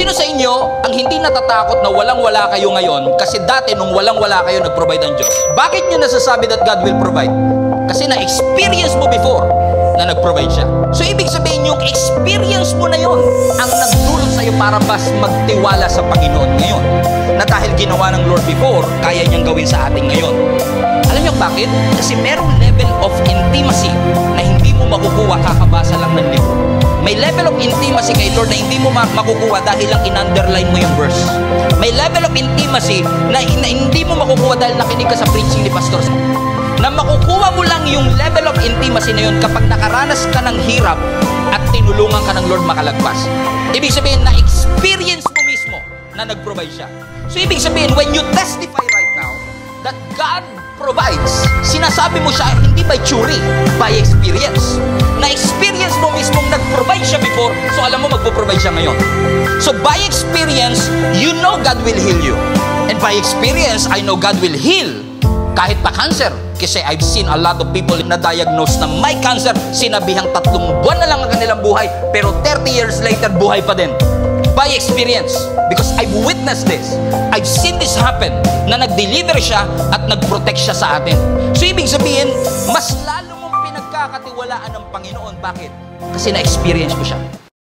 Sino sa inyo ang hindi natatakot na walang-wala kayo ngayon kasi dati nung walang-wala kayo nag-provide ang Diyos? Bakit nyo nasasabi that God will provide? Kasi na-experience mo before na nag-provide siya. So ibig sabihin yung experience mo na yon ang nagdulot sa'yo para mas magtiwala sa Panginoon ngayon. Na dahil ginawa ng Lord before, kaya niyang gawin sa atin ngayon. Alam niyo bakit? Kasi merong level of intimacy na hindi mo makukuha kakabasa lang ng libro. May level of intimacy kay Lord na hindi mo makukuha dahil lang in-underline mo yung verse. May level of intimacy na hindi mo makukuha dahil nakinig ka sa preaching ni Pastor. Na makukuha mo lang yung level of intimacy na yun kapag nakaranas ka ng hirap at tinulungan ka ng Lord makalagpas. Ibig sabihin na experience mo mismo na nag-provide siya. So ibig sabihin, when you testify right now that God provides, sinasabi mo siya hindi by theory, by experience. Na-experience mo mismong nag-provide siya before, so alam mo magpo-provide siya ngayon. So by experience, you know God will heal you. And by experience, I know God will heal kahit pa cancer. Kasi I've seen a lot of people na diagnose na may cancer, sinabihang 3 buwan na lang ang kanilang buhay, pero 30 years later, buhay pa din. By experience. Because I've witnessed this. I've seen this happen, na nag-deliver siya at nag-protect siya sa atin. So ibig sabihin, mas lalo mong pinagkakatiwalaan ng Panginoon. Bakit? Kasi na-experience ko siya.